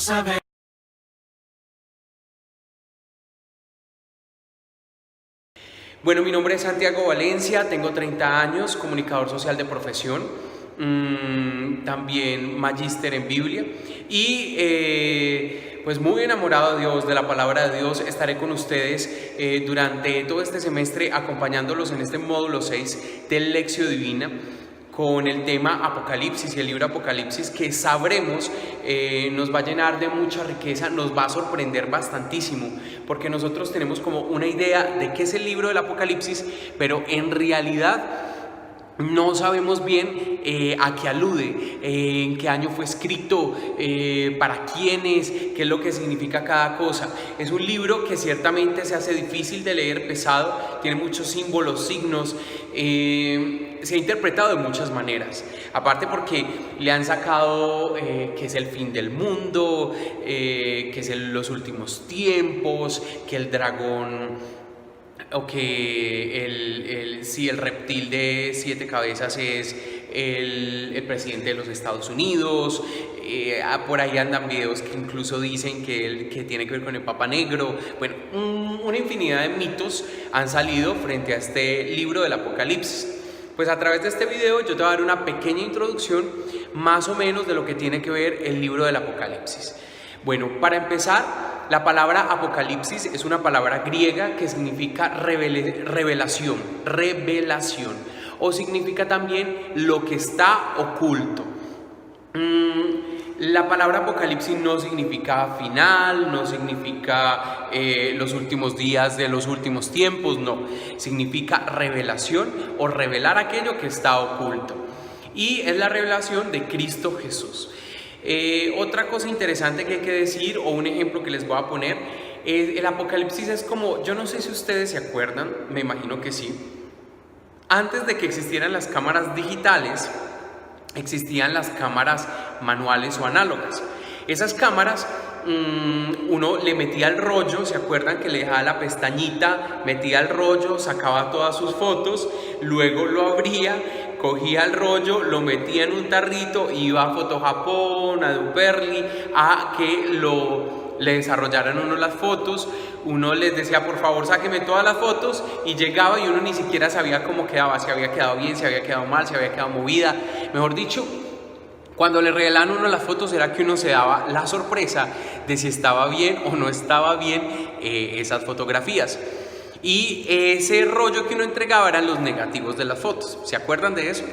saber. Bueno, mi nombre es Santiago Valencia, tengo 30 años, comunicador social de profesión, también magíster en Biblia y pues muy enamorado de Dios, de la palabra de Dios. Estaré con ustedes durante todo este semestre acompañándolos en este módulo 6 de Lección Divina con el tema Apocalipsis y el libro Apocalipsis, que sabremos nos va a llenar de mucha riqueza, nos va a sorprender bastantísimo, porque nosotros tenemos como una idea de qué es el libro del Apocalipsis, pero en realidad no sabemos bien a qué alude, en qué año fue escrito, para quiénes, qué es lo que significa cada cosa. Es un libro que ciertamente se hace difícil de leer, pesado, tiene muchos símbolos, signos, se ha interpretado de muchas maneras. Aparte porque le han sacado que es el fin del mundo, que es los últimos tiempos, que el dragón o que el reptil de 7 cabezas es el presidente de los Estados Unidos. Por ahí andan videos que incluso dicen que tiene que ver con el Papa Negro. Bueno, una infinidad de mitos han salido frente a este libro del Apocalipsis. Pues a través de este video yo te voy a dar una pequeña introducción más o menos de lo que tiene que ver el libro del Apocalipsis. Bueno, para empezar, la palabra Apocalipsis es una palabra griega que significa revelación, o significa también lo que está oculto. La palabra Apocalipsis no significa final, no significa los últimos días de los últimos tiempos, no. Significa revelación o revelar aquello que está oculto. Y es la revelación de Cristo Jesús. Otra cosa interesante que hay que decir, o un ejemplo que les voy a poner, el Apocalipsis es como, yo no sé si ustedes se acuerdan, me imagino que sí, antes de que existieran las cámaras digitales, existían las cámaras manuales o análogas. Esas cámaras, uno le metía el rollo, ¿se acuerdan que le dejaba la pestañita? Metía el rollo, sacaba todas sus fotos, luego lo abría, cogía el rollo, lo metía en un tarrito, iba a Fotojapón, a Duperli, a que le desarrollaran uno las fotos. Uno les decía, por favor, sáqueme todas las fotos, y llegaba y uno ni siquiera sabía cómo quedaba, si había quedado bien, si había quedado mal, si había quedado movida. Mejor dicho, cuando le regalaban a uno las fotos era que uno se daba la sorpresa de si estaba bien o no estaba bien esas fotografías. Y ese rollo que uno entregaba eran los negativos de las fotos. ¿Se acuerdan de eso?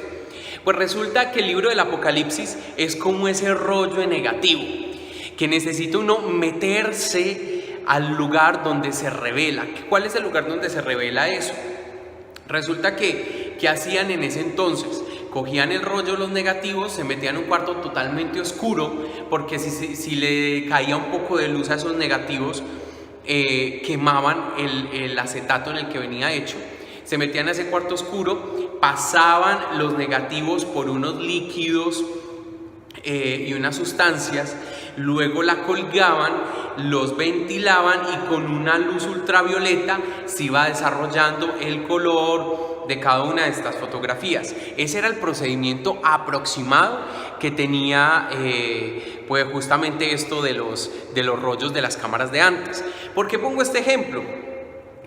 Pues resulta que el libro del Apocalipsis es como ese rollo en negativo, que necesita uno meterse al lugar donde se revela. ¿Cuál es el lugar donde se revela eso? Resulta que hacían en ese entonces, cogían el rollo, los negativos, se metían en un cuarto totalmente oscuro, porque si le caía un poco de luz a esos negativos, quemaban el acetato en el que venía hecho. Se metían a ese cuarto oscuro, pasaban los negativos por unos líquidos y unas sustancias, luego la colgaban, los ventilaban y con una luz ultravioleta se iba desarrollando el color de cada una de estas fotografías. Ese era el procedimiento aproximado que tenía pues justamente esto de los rollos de las cámaras de antes. ¿Por qué pongo este ejemplo?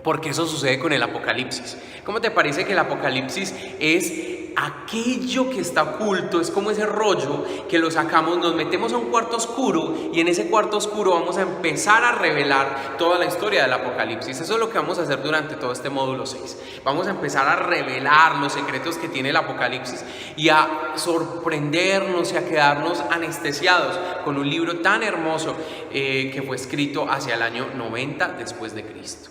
Porque eso sucede con el Apocalipsis. ¿Cómo te parece que el Apocalipsis es aquello que está oculto? Es como ese rollo que lo sacamos, nos metemos a un cuarto oscuro, y en ese cuarto oscuro vamos a empezar a revelar toda la historia del Apocalipsis. Eso es lo que vamos a hacer durante todo este módulo 6. Vamos a empezar a revelar los secretos que tiene el Apocalipsis y a sorprendernos y a quedarnos anestesiados con un libro tan hermoso que fue escrito hacia el año 90 después de Cristo.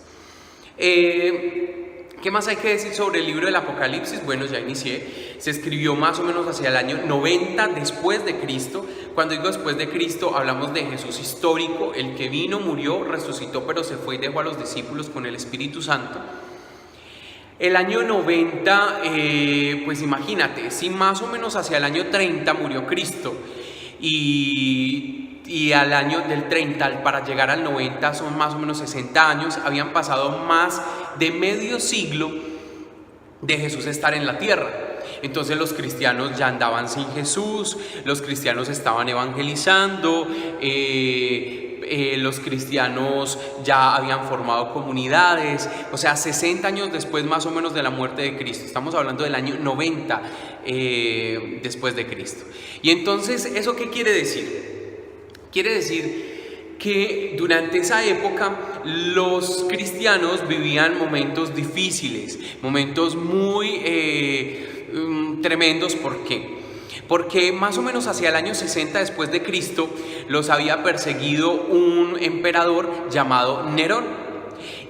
¿Qué más hay que decir sobre el libro del Apocalipsis? Bueno, ya inicié. Se escribió más o menos hacia el año 90 después de Cristo. Cuando digo después de Cristo, hablamos de Jesús histórico, el que vino, murió, resucitó, pero se fue y dejó a los discípulos con el Espíritu Santo. El año 90, pues imagínate, si más o menos hacia el año 30 murió Cristo, y al año del 30 para llegar al 90 son más o menos 60 años, habían pasado más de medio siglo de Jesús estar en la tierra. Entonces los cristianos ya andaban sin Jesús, los cristianos estaban evangelizando, los cristianos ya habían formado comunidades, o sea, 60 años después más o menos de la muerte de Cristo, estamos hablando del año 90 después de Cristo. Y entonces, ¿eso qué quiere decir? Quiere decir que durante esa época los cristianos vivían momentos difíciles, momentos muy tremendos. ¿Por qué? Porque más o menos hacia el año 60 después de Cristo los había perseguido un emperador llamado Nerón.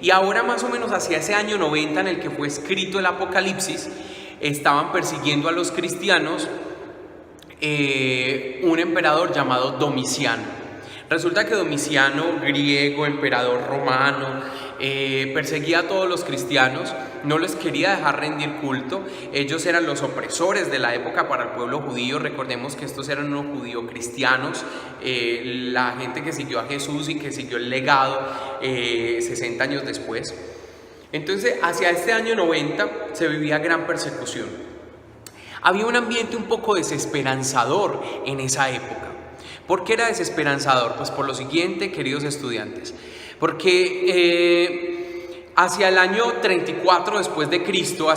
Y ahora más o menos hacia ese año 90 en el que fue escrito el Apocalipsis, estaban persiguiendo a los cristianos un emperador llamado Domiciano. Resulta que Domiciano, griego, emperador romano, perseguía a todos los cristianos, no les quería dejar rendir culto. Ellos eran los opresores de la época para el pueblo judío. Recordemos que estos eran unos judío-cristianos, la gente que siguió a Jesús y que siguió el legado 60 años después. Entonces, hacia este año 90 se vivía gran persecución. Había un ambiente un poco desesperanzador en esa época. ¿Por qué era desesperanzador? Pues por lo siguiente, queridos estudiantes, porque hacia el año 34 después de Cristo,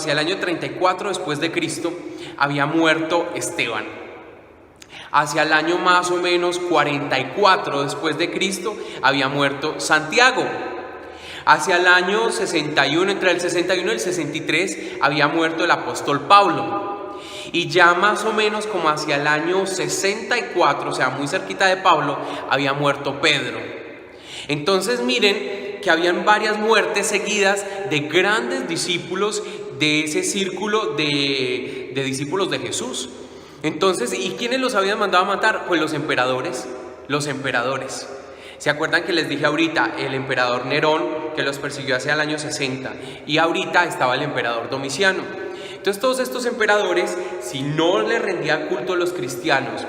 había muerto Esteban. Hacia el año más o menos 44 después de Cristo, había muerto Santiago. Hacia el año 61, entre el 61 y el 63, había muerto el apóstol Pablo. Y ya más o menos como hacia el año 64, o sea, muy cerquita de Pablo, había muerto Pedro. Entonces miren que habían varias muertes seguidas de grandes discípulos de ese círculo de discípulos de Jesús. Entonces, ¿y quiénes los habían mandado a matar? Pues los emperadores. ¿Se acuerdan que les dije ahorita el emperador Nerón, que los persiguió hacia el año 60? Y ahorita estaba el emperador Domiciano. Entonces todos estos emperadores, si no le rendían culto a los cristianos,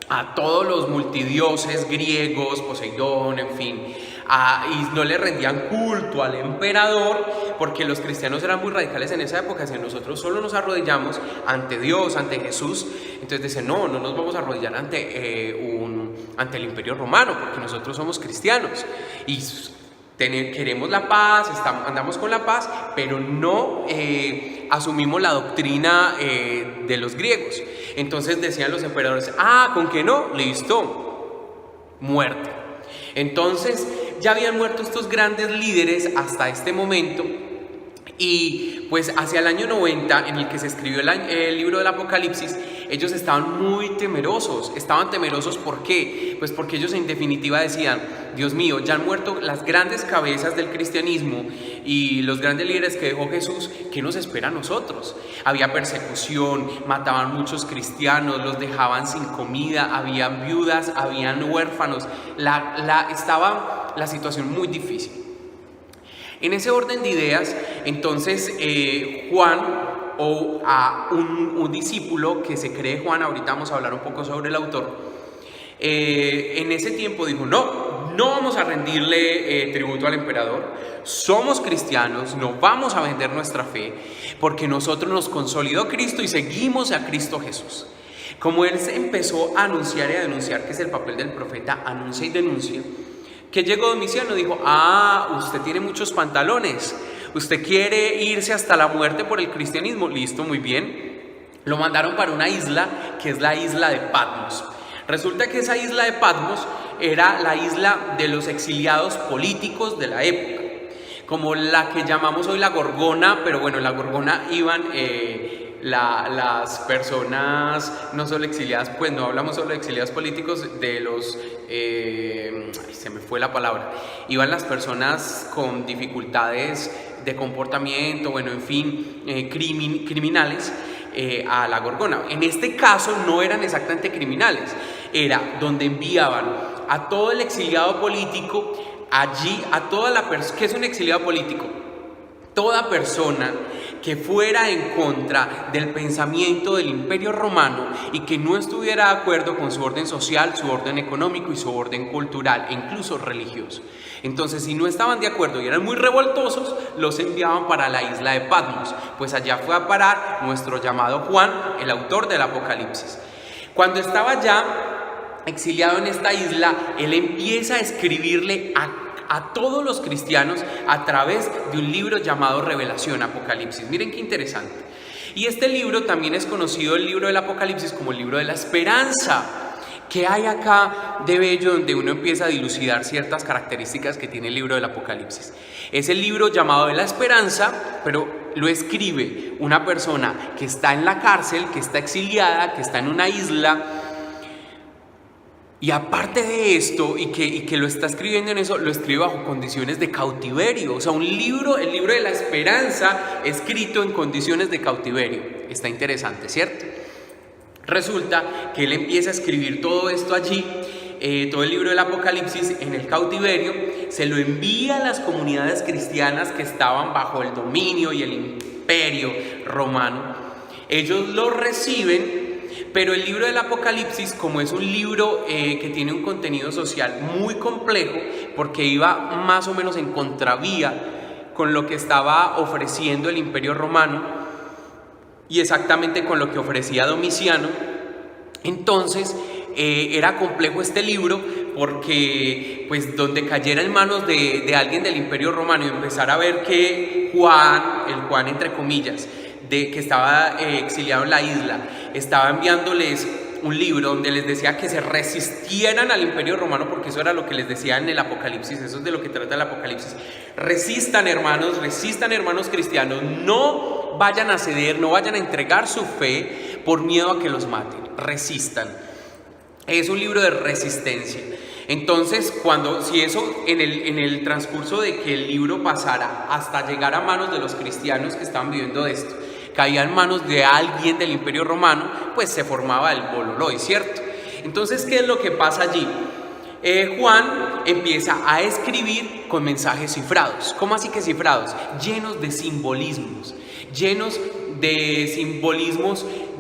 a todos los multidioses griegos, Poseidón, en fin, y no le rendían culto al emperador, porque los cristianos eran muy radicales en esa época, si nosotros solo nos arrodillamos ante Dios, ante Jesús, entonces dicen, no nos vamos a arrodillar ante el imperio romano, porque nosotros somos cristianos, y queremos la paz, andamos con la paz, pero no asumimos la doctrina de los griegos. Entonces decían los emperadores, ¿con qué no? Listo, muerte. Entonces ya habían muerto estos grandes líderes hasta este momento. Y pues hacia el año 90, en el que se escribió el libro del Apocalipsis, ellos estaban muy temerosos. Estaban temerosos, ¿por qué? Pues porque ellos en definitiva decían, Dios mío, ya han muerto las grandes cabezas del cristianismo y los grandes líderes que dejó Jesús, ¿qué nos espera a nosotros? Había persecución, mataban muchos cristianos, los dejaban sin comida, habían viudas, habían huérfanos, estaba la situación muy difícil. En ese orden de ideas, entonces Juan, o a un discípulo que se cree Juan, ahorita vamos a hablar un poco sobre el autor, en ese tiempo dijo, no vamos a rendirle tributo al emperador, somos cristianos, no vamos a vender nuestra fe, porque nosotros nos consolidó Cristo y seguimos a Cristo Jesús. Como él se empezó a anunciar y a denunciar, que es el papel del profeta, anuncia y denuncia, que llegó Domiciano, dijo, usted tiene muchos pantalones, usted quiere irse hasta la muerte por el cristianismo, listo, muy bien. Lo mandaron para una isla, que es la isla de Patmos. Resulta que esa isla de Patmos era la isla de los exiliados políticos de la época, como la que llamamos hoy la Gorgona, pero bueno, en la Gorgona iban las personas no solo exiliadas, pues no hablamos solo de exiliados políticos, de los, se me fue la palabra, iban las personas con dificultades de comportamiento, bueno, en fin, criminales, a la Gorgona. En este caso no eran exactamente criminales, era donde enviaban a todo el exiliado político allí, a toda la persona. ¿Qué es un exiliado político? Toda persona que fuera en contra del pensamiento del Imperio Romano y que no estuviera de acuerdo con su orden social, su orden económico y su orden cultural e incluso religioso. Entonces, si no estaban de acuerdo y eran muy revoltosos, los enviaban para la isla de Patmos, pues allá fue a parar nuestro llamado Juan, el autor del Apocalipsis. Cuando estaba ya exiliado en esta isla, él empieza a escribirle a todos los cristianos a través de un libro llamado Revelación, Apocalipsis. Miren qué interesante. Y este libro también es conocido, el libro del Apocalipsis, como el libro de la esperanza. ¿Qué hay acá de bello donde uno empieza a dilucidar ciertas características que tiene el libro del Apocalipsis? Es el libro llamado de la esperanza, pero lo escribe una persona que está en la cárcel, que está exiliada, que está en una isla. Y aparte de esto, y que lo está escribiendo en eso, lo escribe bajo condiciones de cautiverio. O sea, el libro de la esperanza escrito en condiciones de cautiverio. Está interesante, ¿cierto? Resulta que él empieza a escribir todo esto allí, todo el libro del Apocalipsis en el cautiverio, se lo envía a las comunidades cristianas que estaban bajo el dominio y el imperio romano. Ellos lo reciben. Pero el libro del Apocalipsis, como es un libro que tiene un contenido social muy complejo, porque iba más o menos en contravía con lo que estaba ofreciendo el Imperio Romano y exactamente con lo que ofrecía Domiciano, entonces era complejo este libro porque pues donde cayera en manos de alguien del Imperio Romano y empezara a ver que el Juan entre comillas, que estaba exiliado en la isla, estaba enviándoles un libro donde les decía que se resistieran al Imperio Romano, porque eso era lo que les decía en el Apocalipsis, eso es de lo que trata el Apocalipsis. Resistan hermanos cristianos, no vayan a ceder, no vayan a entregar su fe por miedo a que los maten, resistan. Es un libro de resistencia. Entonces, si eso en el transcurso de que el libro pasara hasta llegar a manos de los cristianos que estaban viviendo de esto, caía en manos de alguien del Imperio Romano, pues se formaba el bololoi, ¿cierto? Entonces, ¿qué es lo que pasa allí? Juan empieza a escribir con mensajes cifrados. ¿Cómo así que cifrados? Llenos de simbolismos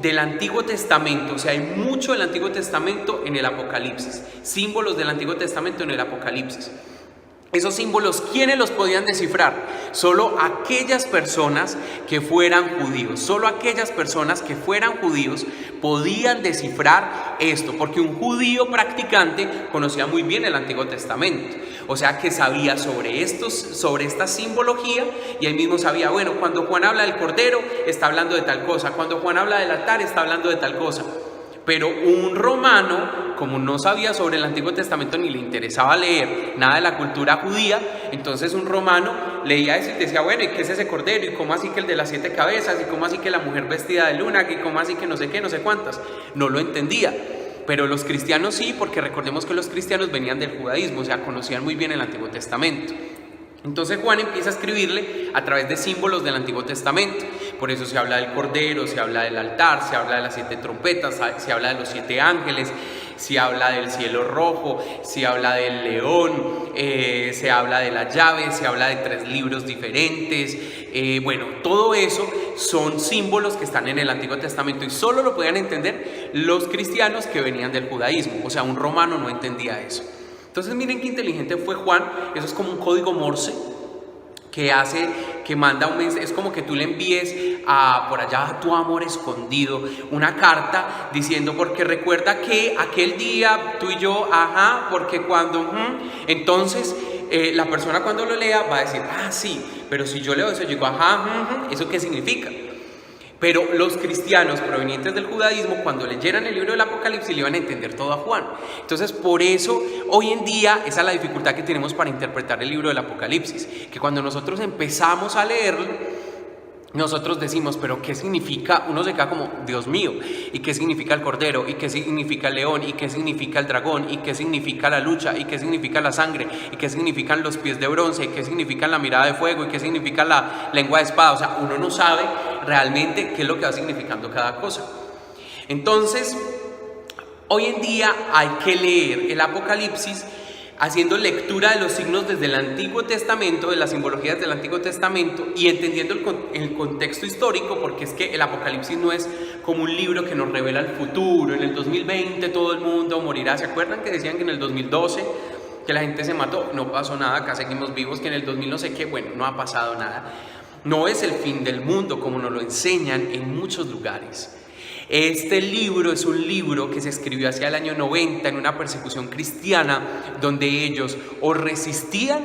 del Antiguo Testamento. O sea, hay mucho del Antiguo Testamento en el Apocalipsis, símbolos del Antiguo Testamento en el Apocalipsis. Esos símbolos, ¿quiénes los podían descifrar? Solo aquellas personas que fueran judíos. Solo aquellas personas que fueran judíos podían descifrar esto, porque un judío practicante conocía muy bien el Antiguo Testamento. O sea que sabía sobre esta simbología, y él mismo sabía, bueno, cuando Juan habla del Cordero, está hablando de tal cosa. Cuando Juan habla del altar, está hablando de tal cosa. Pero un romano, como no sabía sobre el Antiguo Testamento ni le interesaba leer nada de la cultura judía, entonces un romano leía eso y decía, bueno, ¿y qué es ese cordero? ¿Y cómo así que el de las 7 cabezas? ¿Y cómo así que la mujer vestida de luna? ¿Y cómo así que no sé qué, no sé cuántas? No lo entendía. Pero los cristianos sí, porque recordemos que los cristianos venían del judaísmo, o sea, conocían muy bien el Antiguo Testamento. Entonces Juan empieza a escribirle a través de símbolos del Antiguo Testamento. Por eso se habla del Cordero, se habla del altar, se habla de las 7 trompetas, se habla de los 7 ángeles, se habla del cielo rojo, se habla del león, se habla de la llave, se habla de 3 libros diferentes. Bueno, todo eso son símbolos que están en el Antiguo Testamento y solo lo podían entender los cristianos que venían del judaísmo. O sea, un romano no entendía eso. Entonces miren qué inteligente fue Juan. Eso es como un código Morse que manda un mensaje. Es como que tú le envíes por allá a tu amor escondido una carta diciendo, porque recuerda que aquel día tú y yo, porque cuando, entonces la persona cuando lo lea va a decir, sí, pero si yo leo eso, yo digo, ¿eso qué significa? Pero los cristianos provenientes del judaísmo, cuando leyeran el libro del Apocalipsis, le iban a entender todo a Juan. Entonces, por eso, hoy en día, esa es la dificultad que tenemos para interpretar el libro del Apocalipsis. Que cuando nosotros empezamos a leerlo, nosotros decimos, pero ¿qué significa? Uno se queda como, Dios mío, ¿y qué significa el cordero? ¿Y qué significa el león? ¿Y qué significa el dragón? ¿Y qué significa la lucha? ¿Y qué significa la sangre? ¿Y qué significan los pies de bronce? ¿Y qué significa la mirada de fuego? ¿Y qué significa la lengua de espada? O sea, uno no sabe realmente qué es lo que va significando cada cosa. Entonces, hoy en día hay que leer el Apocalipsis haciendo lectura de los signos desde el Antiguo Testamento, de las simbologías del Antiguo Testamento y entendiendo el contexto histórico, porque es que el Apocalipsis no es como un libro que nos revela el futuro. En el 2020 todo el mundo morirá. ¿Se acuerdan que decían que en el 2012 que la gente se mató? No pasó nada, acá seguimos vivos. Que en el 2000 no sé qué, bueno, no ha pasado nada. No es el fin del mundo como nos lo enseñan en muchos lugares. Este libro es un libro que se escribió hacia el año 90 en una persecución cristiana donde ellos o resistían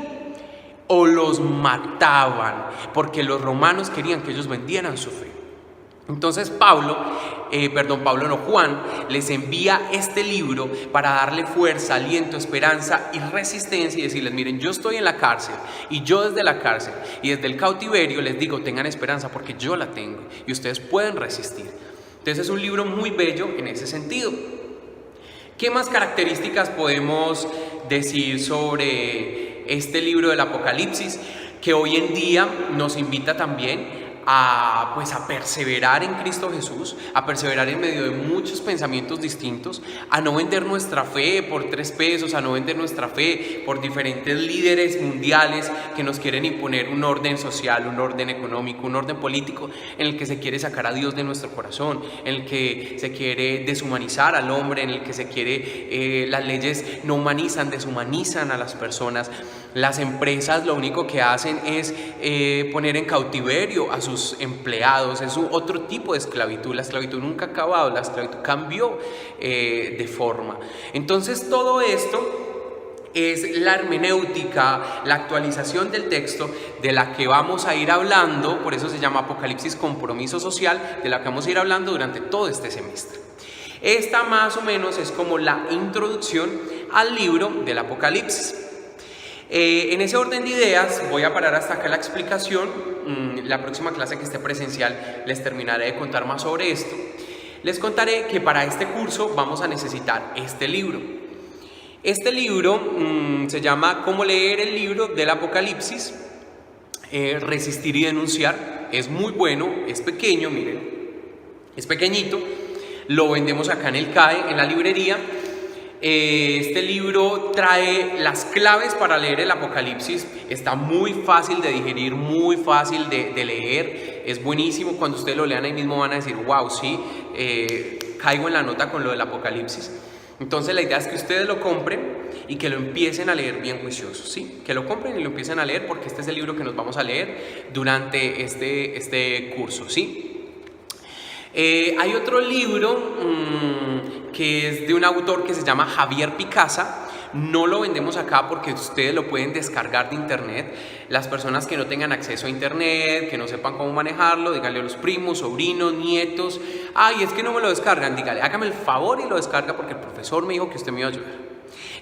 o los mataban porque los romanos querían que ellos vendieran su fe. Entonces Juan les envía este libro para darle fuerza, aliento, esperanza y resistencia y decirles: miren, yo estoy en la cárcel y yo desde la cárcel y desde el cautiverio les digo, tengan esperanza porque yo la tengo y ustedes pueden resistir. Entonces es un libro muy bello en ese sentido. ¿Qué más características podemos decir sobre este libro del Apocalipsis? Que hoy en día nos invita también a perseverar en Cristo Jesús, a perseverar en medio de muchos pensamientos distintos, a no vender nuestra fe por 3 pesos, a no vender nuestra fe por diferentes líderes mundiales que nos quieren imponer un orden social, un orden económico, un orden político en el que se quiere sacar a Dios de nuestro corazón, en el que se quiere deshumanizar al hombre, en el que se quiere, las leyes no humanizan, deshumanizan a las personas. Las empresas lo único que hacen es poner en cautiverio a sus empleados. Es otro tipo de esclavitud. La esclavitud nunca ha acabado, la esclavitud cambió de forma. Entonces todo esto es la hermenéutica, la actualización del texto de la que vamos a ir hablando. Por eso se llama Apocalipsis Compromiso Social, de la que vamos a ir hablando durante todo este semestre. Esta más o menos es como la introducción al libro del Apocalipsis. En ese orden de ideas voy a parar hasta acá la explicación. La próxima clase que esté presencial les terminaré de contar más sobre esto. Les contaré que para este curso vamos a necesitar este libro. Este libro se llama ¿Cómo leer el libro del Apocalipsis? Resistir y denunciar. Es muy bueno, es pequeño, miren, es pequeñito. Lo vendemos acá en el CAE, en la librería. Este libro trae las claves para leer el Apocalipsis. Está muy fácil de digerir, muy fácil de leer. Es buenísimo. Cuando ustedes lo lean ahí mismo van a decir: wow, sí, caigo en la nota con lo del Apocalipsis. Entonces la idea es que ustedes lo compren y que lo empiecen a leer bien juiciosos, ¿sí? Que lo compren y lo empiecen a leer, porque este es el libro que nos vamos a leer durante este curso, ¿sí? Hay otro libro que es de un autor que se llama Javier Picasa. No lo vendemos acá porque ustedes lo pueden descargar de internet. Las personas que no tengan acceso a internet, que no sepan cómo manejarlo, díganle a los primos, sobrinos, nietos: ay, es que no me lo descargan. Dígale, hágame el favor y lo descarga porque el profesor me dijo que usted me iba a ayudar.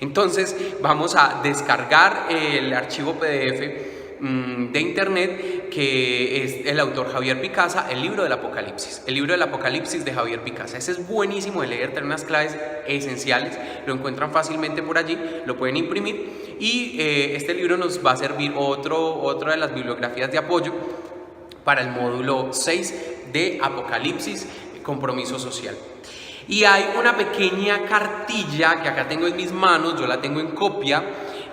Entonces vamos a descargar el archivo PDF de internet, que es el autor Javier Picasa, el libro del Apocalipsis. El libro del Apocalipsis de Javier Picasa. Ese es buenísimo de leer, tiene unas claves esenciales. Lo encuentran fácilmente por allí, lo pueden imprimir. Y este libro nos va a servir otra de las bibliografías de apoyo para el módulo 6 de Apocalipsis, Compromiso Social. Y hay una pequeña cartilla que acá tengo en mis manos, yo la tengo en copia.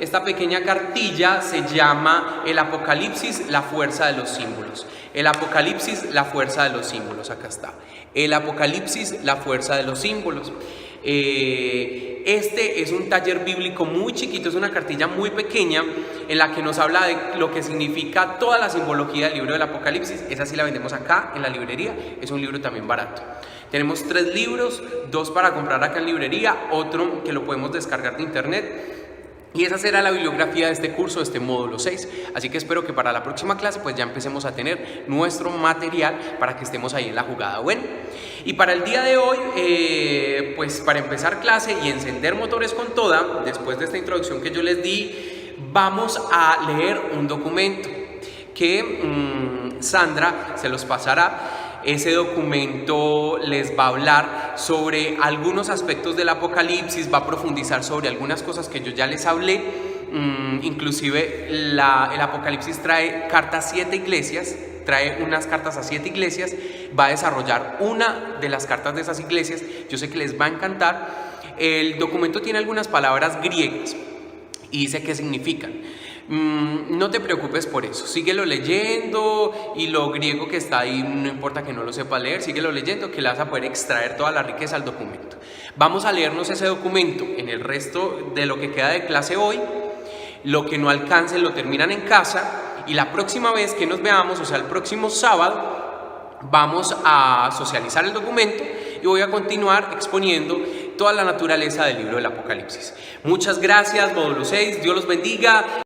Esta pequeña cartilla se llama El Apocalipsis, la fuerza de los símbolos. El Apocalipsis, la fuerza de los símbolos, acá está. El Apocalipsis, la fuerza de los símbolos. Este es un taller bíblico muy chiquito, es una cartilla muy pequeña en la que nos habla de lo que significa toda la simbología del libro del Apocalipsis. Esa sí la vendemos acá en la librería, es un libro también barato. Tenemos 3 libros, 2 para comprar acá en librería, otro que lo podemos descargar de internet. Y esa será la bibliografía de este curso, de este módulo 6. Así que espero que para la próxima clase pues ya empecemos a tener nuestro material para que estemos ahí en la jugada. Bueno, y para el día de hoy, pues para empezar clase y encender motores con toda, después de esta introducción que yo les di, vamos a leer un documento que Sandra se los pasará. Ese documento les va a hablar sobre algunos aspectos del Apocalipsis, va a profundizar sobre algunas cosas que yo ya les hablé. Inclusive el Apocalipsis trae cartas a 7 iglesias, trae unas cartas a 7 iglesias, va a desarrollar una de las cartas de esas iglesias. Yo sé que les va a encantar. El documento tiene algunas palabras griegas y dice qué significan. No te preocupes por eso, síguelo leyendo, y lo griego que está ahí, no importa que no lo sepa leer, síguelo leyendo, que le vas a poder extraer toda la riqueza al documento. Vamos a leernos ese documento en el resto de lo que queda de clase hoy. Lo que no alcancen lo terminan en casa, y la próxima vez que nos veamos, o sea el próximo sábado, vamos a socializar el documento y voy a continuar exponiendo toda la naturaleza del libro del Apocalipsis. Muchas gracias, módulo 6, Dios los bendiga.